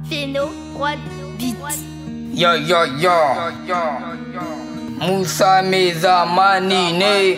Feno, Quad Beat. Yo, yo, yo. Musa mai zamani ne.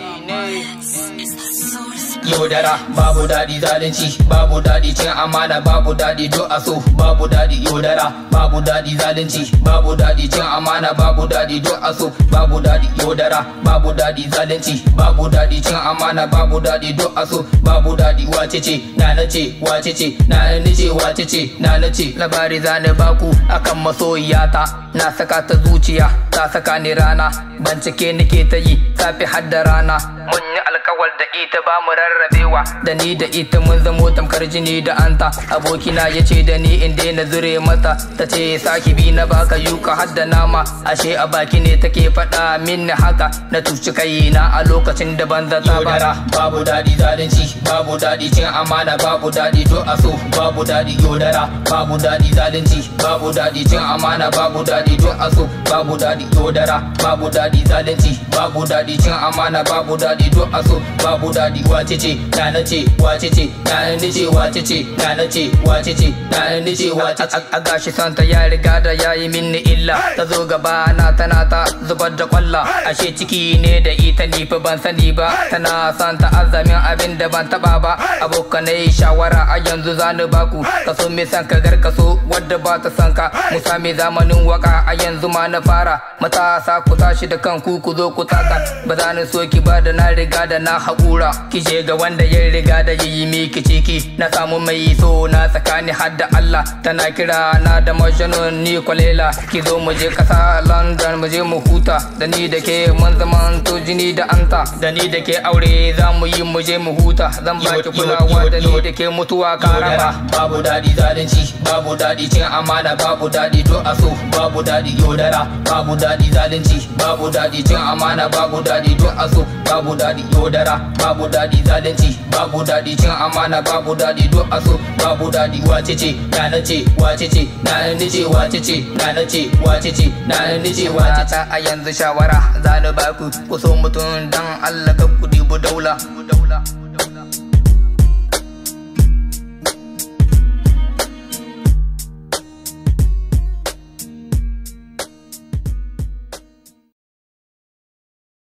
Yaudara babu daɗi, zalunci babu daɗi, cin amana babu daɗi, do a so babu daɗi. Yaudara babu daɗi, zalunci babu daɗi, cin amana babu daɗi, do a so babu daɗi. Yaudara babu daɗi, zalunci babu daɗi, cin amana babu daɗi, do a so babu daɗi. Wace ce na nace, wace ce na nace, wace ce na nace. Labari zane baku akan masoyiyata, na saka ta zuciya ta saka ni rana, bincike nake ta yi safi hadda rana. Mun yi alkawar da ita ba mu rarrabewa, da ni da ita mun zamo tamkar jini da anta. Abokina ya ce da ni in daina zure mata, ta ce saki bi na baka yuka hadda nama. Ashe a baki ne take faɗa min haka, na tuci kaina a lokacin da ban zata ba. Babu daɗi, zalunci babu daɗi, cin amana babu daɗi, do a so babu daɗi. Yaudara babu daɗi, zalunci babu daɗi, cin amana babu daɗi, do a so babu daɗi. Yaudara babu daɗi, zalunci babu daɗi, cin amana babu daɗi, do a so babu daɗi. Wace ce na nace, wace ce na nace, wace ce na nace, wace ce na nace, wace ce. A gashi santa ya riga da yayi minni illa, ta zo gaba na tana ta zubar da kwalla. Ashe ciki ne da ita ni fa ban sani ba, tana son ta azamin abin da ban taba ba. Abokanai shawara a yanzu zani baku, kaso me san ka gar kaso wadda ba ta san ka. Musa mai zamanin waka a yanzu ma na fara, matasa ku tashi da kanku ku zo ku taka. Ba za ni so ki ba da na riga da na haƙura, ki je ga wanda ya riga da yi miki ciki. Na samu mai so na tsakani har da Allah, tana kira na da mashanun ni kwalela. Ki zo mu je kasa London mu je mu huta, da ni da ke mun zaman to jini da anta. Da ni da ke aure za mu yi mu je mu huta, zan baki kulawa da ni da ke mutuwa karaba. Babu daɗi, zalunci babu daɗi, cin amana babu daɗi, do a so babu daɗi. Yaudara babu daɗi, zalunci babu daɗi, cin amana babu daɗi, do a so babu daɗi. Yaudara babu daɗi, zalunci babu daɗi, cin amana babu daɗi, do a so babu daɗi. Wace ce na nace, wace ce na nace, wace ce na nace, wace ce na nace, wace ce. A yanzu shawara zani baku, ku so mutum dan Allah ka kudi bu daula.